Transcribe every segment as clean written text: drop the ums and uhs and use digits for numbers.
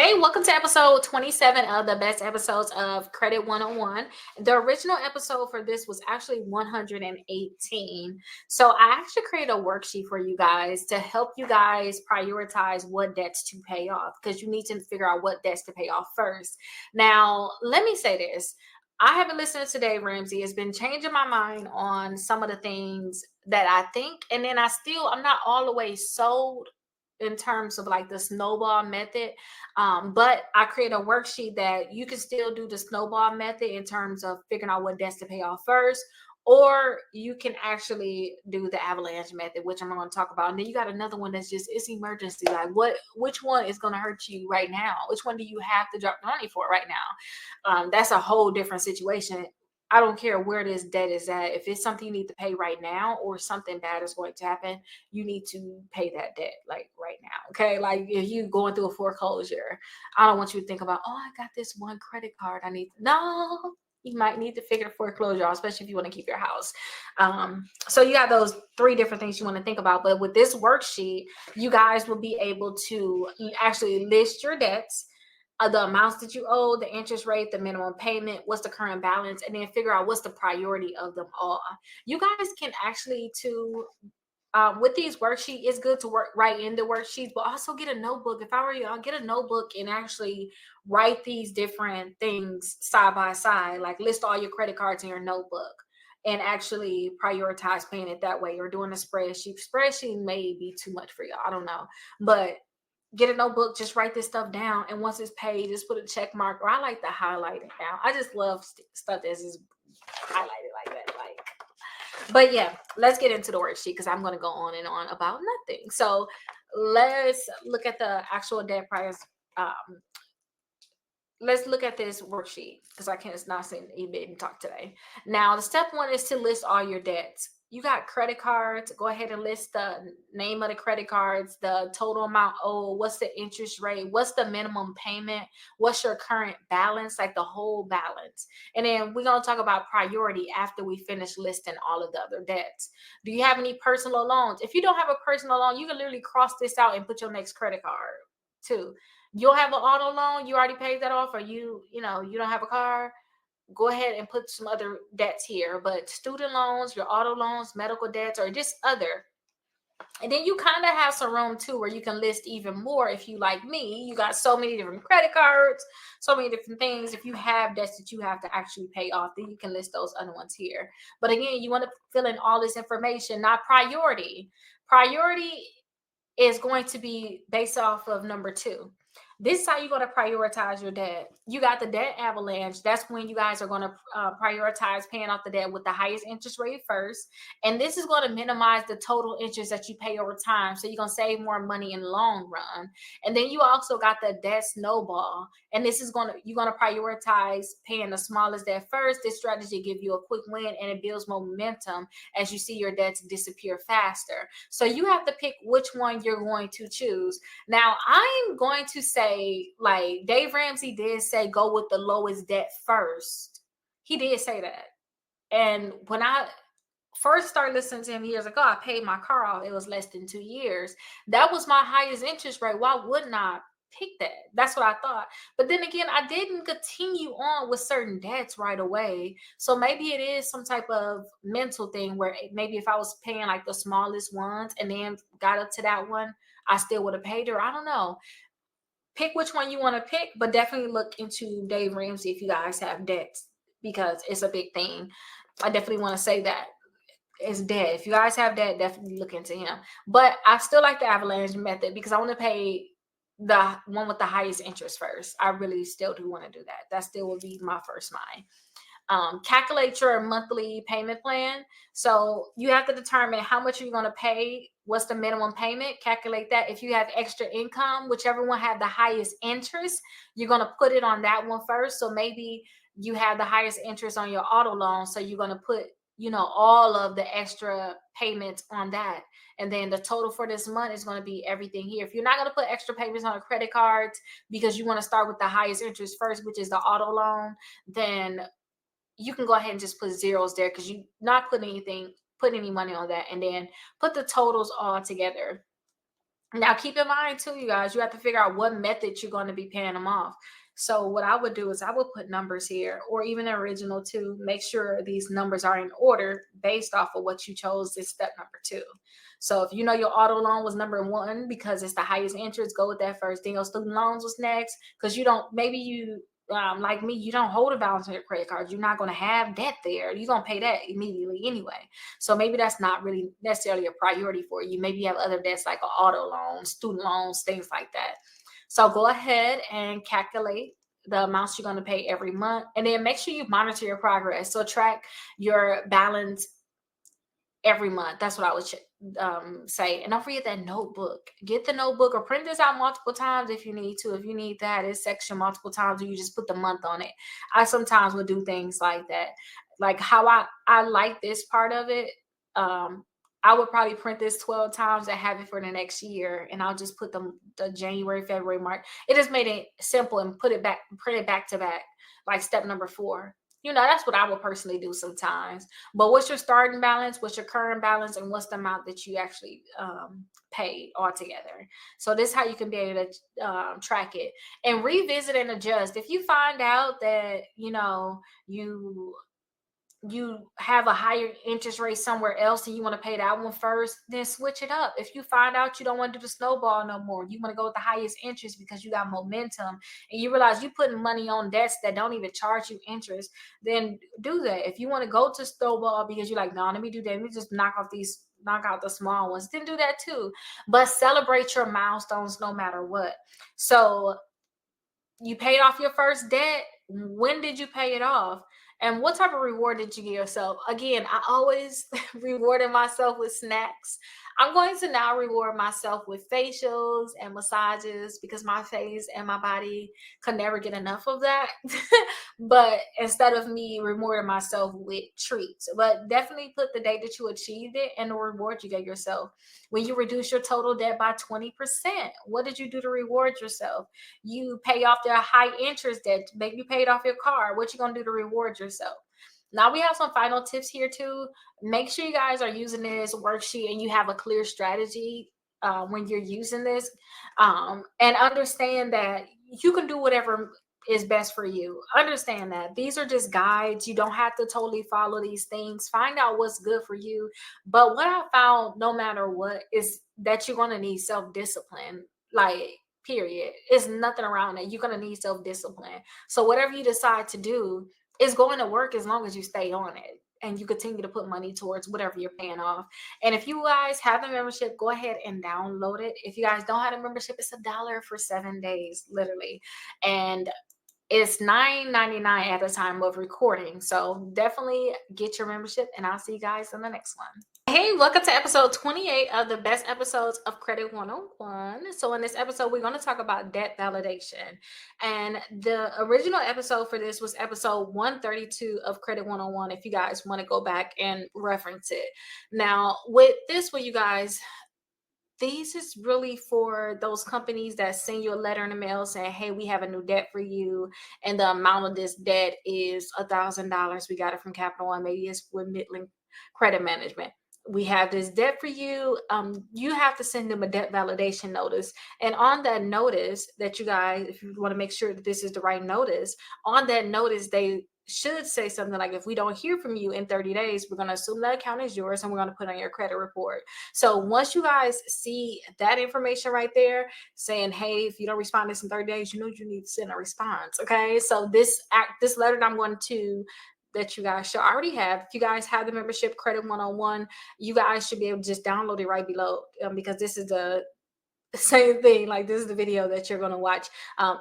Hey, welcome to episode 27 of the best episodes of Credit 101. The original episode for this was actually 118. So I actually created a worksheet for you guys to help you guys prioritize what debts to pay off because you need to figure out what debts to pay off first. Now, let me say this. I have been listening to Dave Ramsey. It's been changing my mind on some of the things that I think, and then I'm not all the way sold in terms of like the snowball method. But I create a worksheet that you can still do the snowball method in terms of figuring out what debts to pay off first, or you can actually do the avalanche method, which I'm going to talk about. And then you got another one that's just it's emergency. Like which one is going to hurt you right now? Which one do you have to drop the money for right now? That's a whole different situation. I don't care where this debt is at. If it's something you need to pay right now or something bad is going to happen, you need to pay that debt like right now. Okay. Like if you going through a foreclosure, I don't want you to think about, oh, I got this one credit card. No, you might need to figure the foreclosure out, especially if you want to keep your house. So you got those three different things you want to think about. But with this worksheet, you guys will be able to actually list your debts, the amounts that you owe, the interest rate, the minimum payment, what's the current balance, and then figure out what's the priority of them all. You guys can actually with these worksheets, it's good to write in the worksheets, but also get a notebook. If I were you, I'll get a notebook and actually write these different things side by side, like list all your credit cards in your notebook and actually prioritize paying it that way, or doing a spreadsheet. Spreadsheet may be too much for y'all, I don't know, but get a notebook, just write this stuff down, and once it's paid, just put a check mark. Or I like to highlight it now. I just love stuff that's just highlighted like that. But yeah, let's get into the worksheet because I'm going to go on and on about nothing. So let's look at the actual debt price. Let's look at this worksheet because I can't not say even talk today. Now, the step one is to list all your debts. You got credit cards. Go ahead and list the name of the credit cards, the total amount owed, what's the interest rate, what's the minimum payment, what's your current balance, like the whole balance. And then we're going to talk about priority after we finish listing all of the other debts. Do you have any personal loans? If you don't have a personal loan, you can literally cross this out and put your next credit card too. You'll have an auto loan, you already paid that off, or you don't have a car, go ahead and put some other debts here. But student loans, your auto loans, medical debts, or just other. And then you kind of have some room too where you can list even more. If you, like me, you got so many different credit cards, so many different things. If you have debts that you have to actually pay off, then you can list those other ones here. But again, you want to fill in all this information, not priority. Priority is going to be based off of number two. This is how you're going to prioritize your debt. You got the debt avalanche. That's when you guys are going to prioritize paying off the debt with the highest interest rate first. And this is going to minimize the total interest that you pay over time. So you're going to save more money in the long run. And then you also got the debt snowball. And this is you're going to prioritize paying the smallest debt first. This strategy gives you a quick win and it builds momentum as you see your debts disappear faster. So you have to pick which one you're going to choose. Now, I'm going to say, like Dave Ramsey did say, go with the lowest debt first. He did say that. And when I first started listening to him years ago, I paid my car off. It was less than 2 years. That was my highest interest rate. Why wouldn't I pick that? That's what I thought. But then again, I didn't continue on with certain debts right away. So maybe it is some type of mental thing where maybe if I was paying like the smallest ones and then got up to that one, I still would have paid her. I don't know. Pick which one you want to pick, but definitely look into Dave Ramsey if you guys have debts because it's a big thing. I definitely want to say that it's debt. If you guys have debt, definitely look into him. But I still like the avalanche method because I want to pay the one with the highest interest first. I really still do want to do that. That still will be my first mind. Calculate your monthly payment plan. So you have to determine how much you're going to pay. What's the minimum payment? Calculate that. If you have extra income, whichever one had the highest interest, you're going to put it on that one first. So maybe you have the highest interest on your auto loan. So you're going to put, all of the extra payments on that. And then the total for this month is going to be everything here. If you're not going to put extra payments on a credit card because you want to start with the highest interest first, which is the auto loan, then you can go ahead and just put zeros there because you're not putting any money on that. And then put the totals all together. Now, keep in mind too, you guys, you have to figure out what method you're going to be paying them off. So what I would do is I would put numbers here, or even the original to make sure these numbers are in order based off of what you chose as step number 2. So if you know your auto loan was number 1 because it's the highest interest, go with that first. Then your student loans was next, because you don't, maybe you like me, you don't hold a balance on your credit cards. You're not going to have debt there. You're going to pay that immediately anyway. So maybe that's not really necessarily a priority for you. Maybe you have other debts like an auto loan, student loans, things like that. So go ahead and calculate the amounts you're going to pay every month, and then make sure you monitor your progress. So track your balance every month. That's what I would say. And don't forget that notebook. Get the notebook or print this out multiple times if you need to. If you need that this section multiple times, or you just put the month on it. I sometimes would do things like that. Like how I like this part of it. I would probably print this 12 times and have it for the next year, and I'll just put the January, February, March. It just made it simple and print it back to back, like step number 4. That's what I would personally do sometimes. But what's your starting balance, what's your current balance, and what's the amount that you actually paid altogether? So this is how you can be able to track it and revisit and adjust. If you find out that you have a higher interest rate somewhere else and you want to pay that one first, then switch it up. If you find out you don't want to do the snowball no more, you want to go with the highest interest because you got momentum, and you realize you're putting money on debts that don't even charge you interest, then do that. If you want to go to snowball because you're like, no, let me do that, let me just knock out the small ones, then do that too. But celebrate your milestones no matter what. So you paid off your first debt. When did you pay it off? And what type of reward did you give yourself? Again, I always rewarded myself with snacks. I'm going to now reward myself with facials and massages because my face and my body could never get enough of that. But instead of me rewarding myself with treats, but definitely put the day that you achieved it and the reward you gave yourself. When you reduce your total debt by 20%, what did you do to reward yourself? You pay off their high interest debt. Maybe you paid off your car. What you gonna do to reward yourself? Now we have some final tips here too. Make sure you guys are using this worksheet and you have a clear strategy when you're using this, and understand that you can do whatever is best for you. Understand that these are just guides. You don't have to totally follow these things. Find out what's good for you. But what I found, no matter what, is that you're going to need self-discipline. Like, period. It's nothing around it. You're going to need self-discipline. So whatever you decide to do is going to work as long as you stay on it and you continue to put money towards whatever you're paying off. And if you guys have the membership, go ahead and download it. If you guys don't have a membership, it's $1 for 7 days, literally. And it's $9.99 at the time of recording. So definitely get your membership, and I'll see you guys in the next one. Hey, welcome to episode 28 of the best episodes of Credit 101. So in this episode, we're going to talk about debt validation. And the original episode for this was episode 132 of Credit 101, if you guys want to go back and reference it. Now, with this one, you guys, these is really for those companies that send you a letter in the mail saying, hey, we have a new debt for you, and the amount of this debt is $1,000. We got it from Capital One. Maybe it's with Midland Credit Management. We have this debt for you. You have to send them a debt validation notice. And on that notice that you guys, if you want to make sure that this is the right notice, on that notice, they should say something like, if we don't hear from you in 30 days, we're going to assume that account is yours and we're going to put on your credit report. So once you guys see that information right there saying, hey, if you don't respond to this in 30 days, you need to send a response. Okay. So this letter that I'm going to, that you guys should already have. If you guys have the membership Credit 101, you guys should be able to just download it right below, because this is the same thing. Like, this is the video that you're going to watch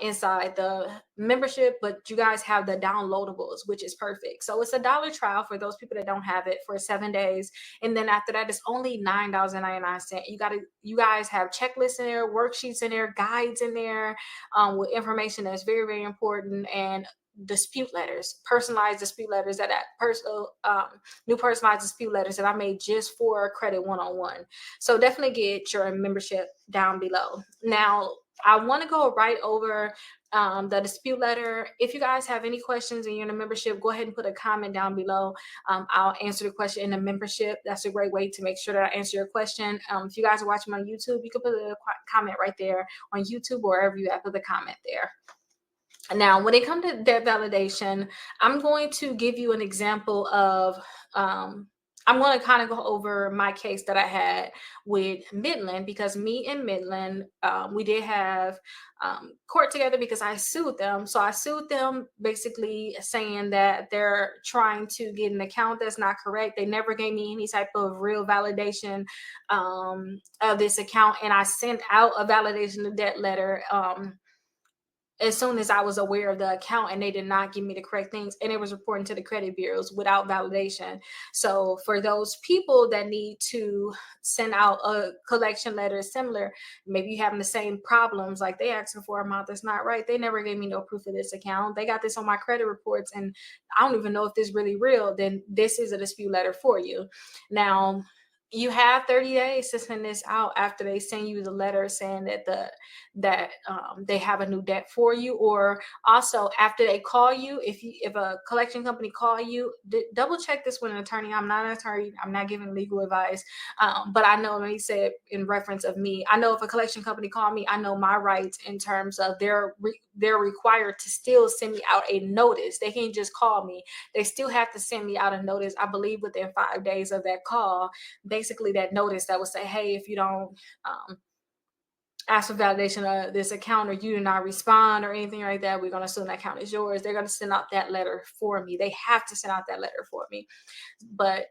inside the membership, but you guys have the downloadables, which is perfect. So it's $1 trial for those people that don't have it for 7 days, and then after that it's only $9.99. You guys have checklists in there, worksheets in there, guides in there, with information that's very, very important, and dispute letters, personalized dispute letters new personalized dispute letters that I made just for Credit 101. So definitely get your membership down below. Now, I want to go right over the dispute letter. If you guys have any questions and you're in a membership, go ahead and put a comment down below. I'll answer the question in the membership. That's a great way to make sure that I answer your question. If you guys are watching on YouTube, you can put a comment right there on YouTube or wherever you have, put the comment there. Now, when it comes to debt validation, I'm going to give you an example of, I'm going to kind of go over my case that I had with Midland, because me and Midland, we did have court together because I sued them. So I sued them basically saying that they're trying to get an account that's not correct. They never gave me any type of real validation of this account. And I sent out a validation of debt letter as soon as I was aware of the account, and they did not give me the correct things, and it was reporting to the credit bureaus without validation. So for those people that need to send out a collection letter similar, maybe you having the same problems, like they asking for a amount that's not right. They never gave me no proof of this account. They got this on my credit reports, and I don't even know if this is really real. Then this is a dispute letter for you. Now, you have 30 days to send this out after they send you the letter saying that they have a new debt for you, or also after they call you. If a collection company call you, double check this with an attorney. I'm not an attorney. I'm not giving legal advice, but I know, let me say it in reference of me. I know if a collection company call me, I know my rights in terms of they're required to still send me out a notice. They can't just call me. They still have to send me out a notice, I believe within 5 days of that call. Basically that notice that would say, hey, if you don't ask for validation of this account, or you do not respond or anything like that, we're going to assume that account is yours. They're going to send out that letter for me. They have to send out that letter for me. But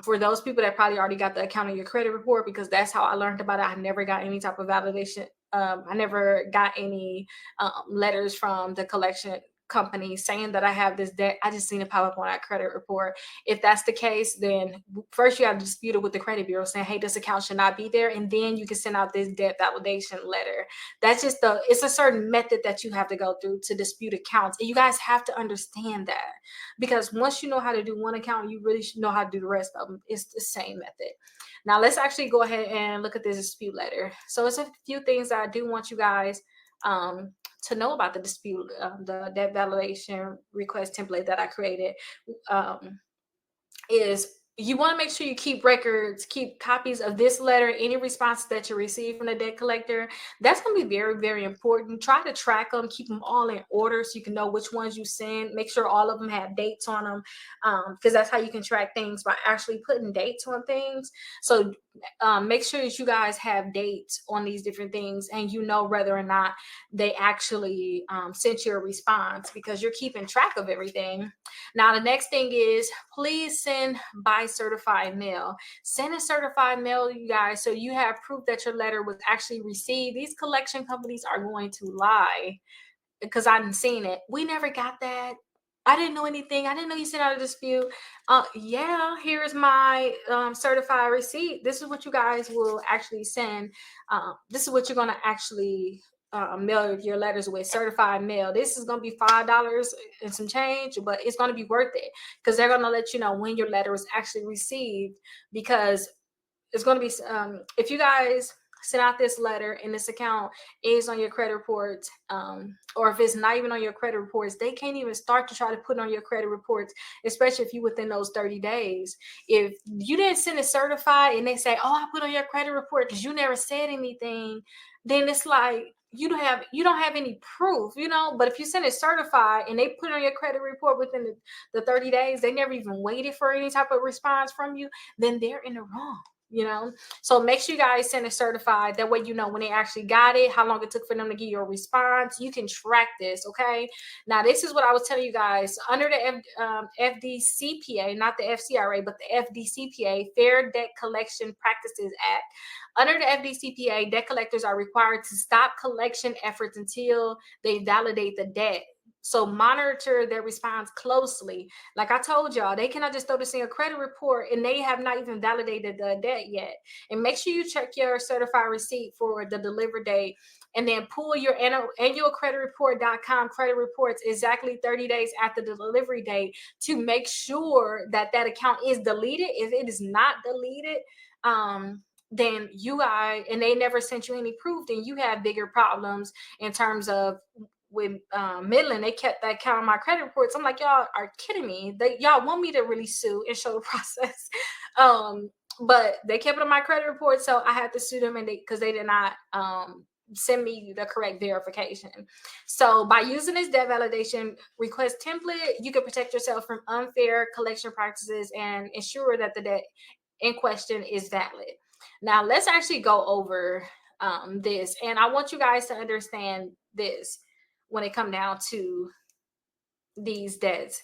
for those people that probably already got the account on your credit report, because that's how I learned about it. I never got any type of validation. I never got any letters from the collection company saying that I have this debt. I just seen it pop up on that credit report. If that's the case, then first you have to dispute it with the credit bureau saying, hey, this account should not be there. And then you can send out this debt validation letter. That's just it's a certain method that you have to go through to dispute accounts. And you guys have to understand that, because once you know how to do one account, you really should know how to do the rest of them. It's the same method. Now let's actually go ahead and look at this dispute letter. So it's a few things that I do want you guys to know about the dispute, the debt validation request template that I created. Is you want to make sure you keep records, keep copies of this letter, any responses that you receive from the debt collector. That's going to be very, very important. Try to track them, keep them all in order so you can know which ones you send. Make sure all of them have dates on them, because that's how you can track things, by actually putting dates on things. So make sure that you guys have dates on these different things, and you know whether or not they actually sent you a response, because you're keeping track of everything. Now, the next thing is, please send by certified mail. Send a certified mail, you guys, so you have proof that your letter was actually received. These collection companies are going to lie, because I didn't seen it. We never got that. I didn't know anything. I didn't know you sent out a dispute. Yeah, here's my certified receipt. This is what you guys will actually send. This is what you're going to actually mail your letters with, certified mail. This is going to be $5 and some change, but it's going to be worth it, because they're going to let you know when your letter was actually received, because it's going to be, if you guys send out this letter and this account is on your credit reports, or if it's not even on your credit reports, they can't even start to try to put on your credit reports, especially if you within those 30 days. If you didn't send it certified and they say, oh, I put on your credit report because you never said anything, then it's like, you don't have any proof, but if you send it certified and they put on your credit report within the 30 days, they never even waited for any type of response from you, then they're in the wrong. So make sure you guys send it certified. That way, when they actually got it, how long it took for them to give you a response. You can track this. Okay. Now, this is what I was telling you guys. Under the FDCPA, not the FCRA, but the FDCPA, Fair Debt Collection Practices Act. Under the FDCPA, debt collectors are required to stop collection efforts until they validate the debt. So monitor their response closely. Like I told y'all, they cannot just throw this in your credit report and they have not even validated the debt yet. And make sure you check your certified receipt for the delivery date, and then pull your annualcreditreport.com credit reports exactly 30 days after the delivery date to make sure that account is deleted. If it is not deleted, then you guys, and they never sent you any proof, then you have bigger problems in terms of with Midland. They kept that count on my credit reports. I'm like, y'all are kidding me. Y'all want me to really sue and show the process. But they kept it on my credit report, so I had to sue them, and because they did not send me the correct verification. So by using this debt validation request template, you can protect yourself from unfair collection practices and ensure that the debt in question is valid. Now let's actually go over this, and I want you guys to understand this when it come down to these debts.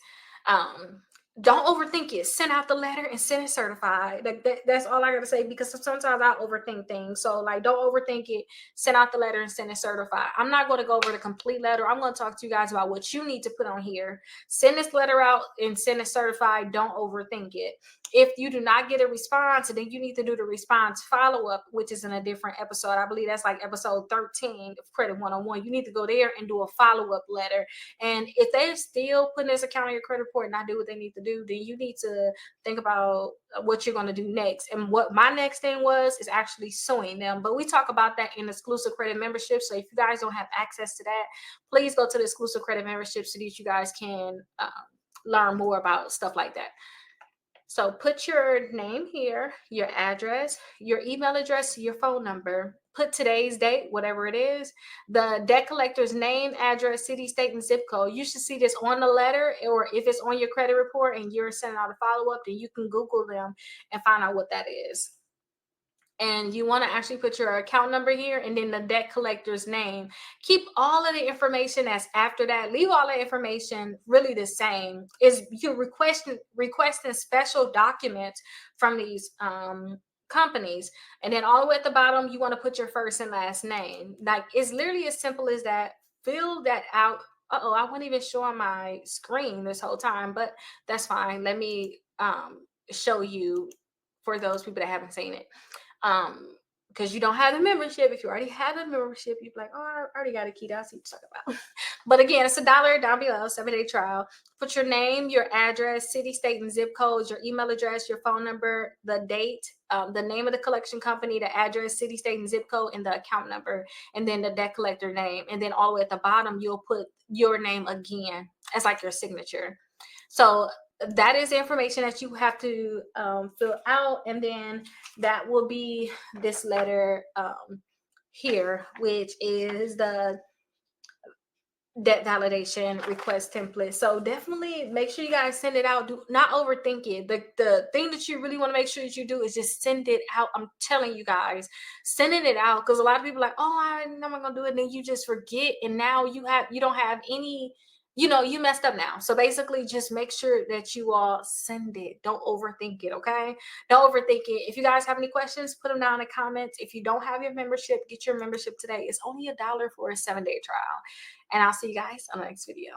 Don't overthink it. Send out the letter and send it certified. That's all I gotta say, because sometimes I overthink things. So like, don't overthink it. Send out the letter and send it certified. I'm not going to go over the complete letter. I'm going to talk to you guys about what you need to put on here. Send this letter out and send it certified. Don't overthink it. If you do not get a response, then you need to do the response follow-up, which is in a different episode. I believe that's like episode 13 of Credit 101. You need to go there and do a follow-up letter. And if they're still putting this account on your credit report and not do what they need to do, then you need to think about what you're going to do next. And what my next thing is actually suing them. But we talk about that in exclusive credit membership. So if you guys don't have access to that, please go to the exclusive credit membership so that you guys can learn more about stuff like that. So put your name here, your address, your email address, your phone number. Put today's date, whatever it is, the debt collector's name, address, city, state, and zip code. You should see this on the letter, or if it's on your credit report and you're sending out a follow-up, then you can Google them and find out what that is. And you want to actually put your account number here and then the debt collector's name. Keep all of the information that's after that. Leave all the information really the same. Is you're requesting special documents from these companies. And then all the way at the bottom, you want to put your first and last name. Like, it's literally as simple as that. Fill that out. Uh-oh, I wasn't even showing my screen this whole time, but that's fine. Let me show you for those people that haven't seen it. Because you don't have the membership. If you already have a membership, you'd be like, oh, I already got a key. That's what you talk about. But again, it's $1 down below, 7-day trial. Put your name, your address, city, state, and zip codes, your email address, your phone number, the date, the name of the collection company, the address, city, state, and zip code, and the account number, and then the debt collector name. And then all the way at the bottom, you'll put your name again as like your signature. So that is the information that you have to fill out, and then that will be this letter here, which is the debt validation request template. So definitely make sure you guys send it out. Do not overthink it. The thing that you really want to make sure that you do is just send it out. I'm telling you guys, sending it out, because a lot of people are like, oh, I'm not gonna do it, and then you just forget, and now you don't have any, you messed up now. So basically, just make sure that you all send it. Don't overthink it, okay? Don't overthink it. If you guys have any questions, put them down in the comments. If you don't have your membership, get your membership today. It's only $1 for a 7-day trial. And I'll see you guys on the next video.